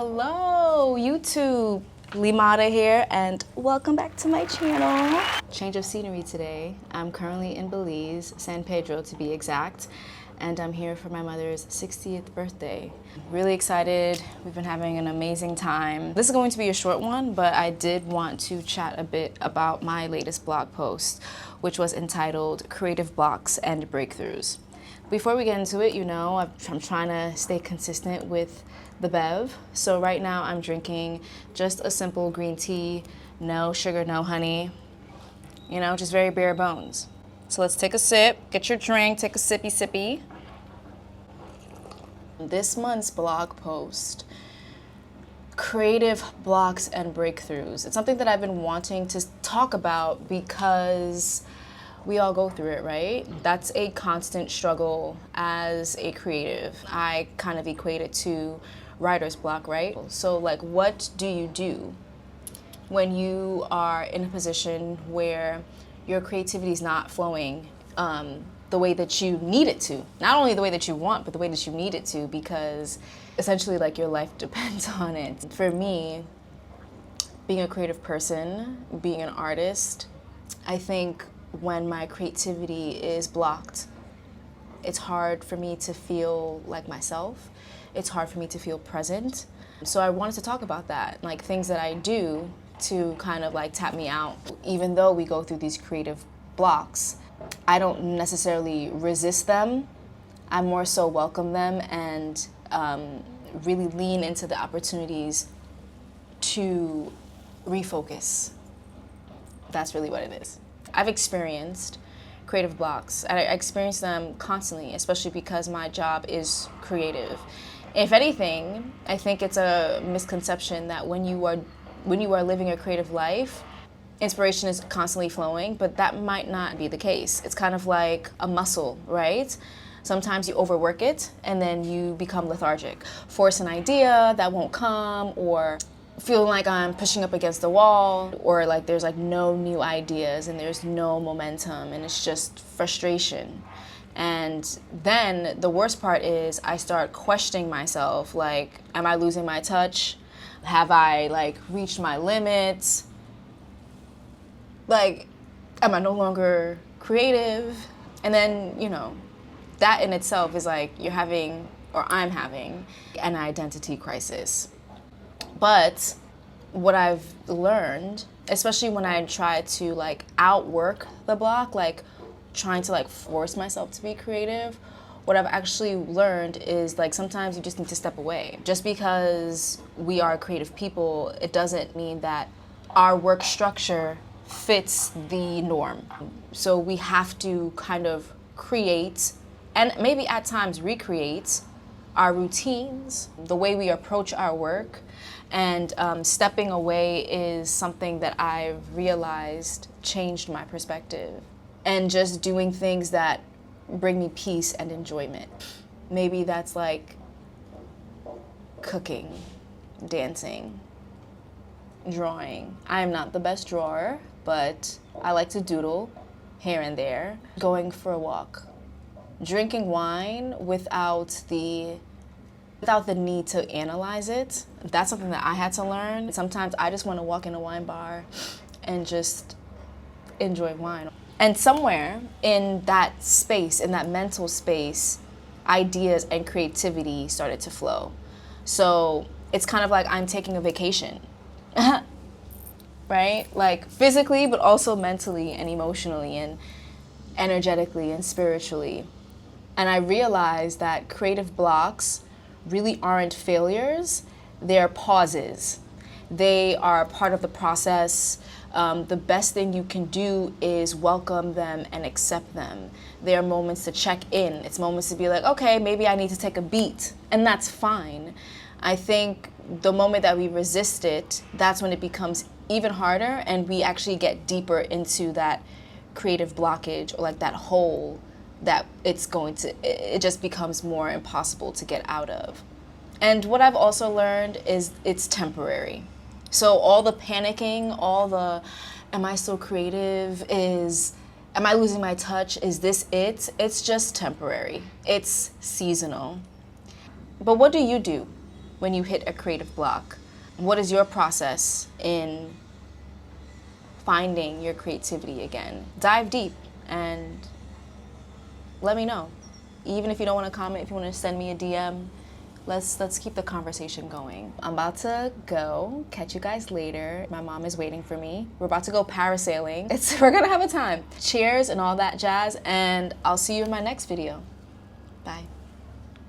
Hello, YouTube. Limada here, and welcome back to my channel. Change of scenery today. I'm currently in Belize, San Pedro to be exact, and I'm here for my mother's 60th birthday. Really excited. We've been having an amazing time. This is going to be a short one, but I did want to chat a bit about my latest blog post, which was entitled Creative Blocks and Breakthroughs. Before we get into it, you know, I'm trying to stay consistent with the bev. So right now I'm drinking just a simple green tea, no sugar, no honey, you know, just very bare bones. So let's take a sip, get your drink, take a sippy sippy. This month's blog post, Creative Blocks and Breakthroughs. It's something that I've been wanting to talk about because we all go through it, right? That's a constant struggle as a creative. I kind of equate it to writer's block, right? So like, what do you do when you are in a position where your creativity is not flowing the way that you need it to? Not only the way that you want, but the way that you need it to, because essentially like your life depends on it. For me, being a creative person, being an artist, I think when my creativity is blocked, it's hard for me to feel like myself. It's hard for me to feel present. So I wanted to talk about that, like things that I do to kind of like tap me out. Even though we go through these creative blocks, I don't necessarily resist them. I more so welcome them and really lean into the opportunities to refocus. That's really what it is. I've experienced creative blocks, and I experience them constantly, especially because my job is creative. If anything, I think it's a misconception that when you are living a creative life, inspiration is constantly flowing, but that might not be the case. It's kind of like a muscle, right? Sometimes you overwork it and then you become lethargic. Force an idea that won't come, or feeling like I'm pushing up against the wall, or like there's like no new ideas and there's no momentum and it's just frustration. And then the worst part is I start questioning myself, like, am I losing my touch? Have I like reached my limits? Like, am I no longer creative? And then, you know, that in itself is like you're having, or I'm having, an identity crisis. But what I've learned, especially when I try to like outwork the block, like trying to like force myself to be creative, what I've actually learned is like sometimes you just need to step away. Just because we are creative people, it doesn't mean that our work structure fits the norm. So we have to kind of create, and maybe at times recreate, our routines, the way we approach our work. And stepping away is something that I've realized changed my perspective. And just doing things that bring me peace and enjoyment. Maybe that's like cooking, dancing, drawing. I am not the best drawer, but I like to doodle here and there. Going for a walk. Drinking wine without the need to analyze it. That's something that I had to learn. Sometimes I just want to walk in a wine bar and just enjoy wine. And somewhere in that space, in that mental space, ideas and creativity started to flow. So it's kind of like I'm taking a vacation, right? Like physically, but also mentally and emotionally and energetically and spiritually. And I realized that creative blocks really aren't failures, they're pauses. They are part of the process. The best thing you can do is welcome them and accept them. They are moments to check in. It's moments to be like, okay, maybe I need to take a beat, and that's fine. I think the moment that we resist it, that's when it becomes even harder and we actually get deeper into that creative blockage, or like that hole that it just becomes more impossible to get out of. And what I've also learned is it's temporary. So all the panicking, all the, am I so creative, am I losing my touch, is this it? It's just temporary. It's seasonal. But what do you do when you hit a creative block? What is your process in finding your creativity again? Dive deep and let me know. Even if you don't want to comment, if you want to send me a DM, let's keep the conversation going. I'm about to go. Catch you guys later. My mom is waiting for me. We're about to go parasailing. We're gonna have a time. Cheers and all that jazz, and I'll see you in my next video. Bye.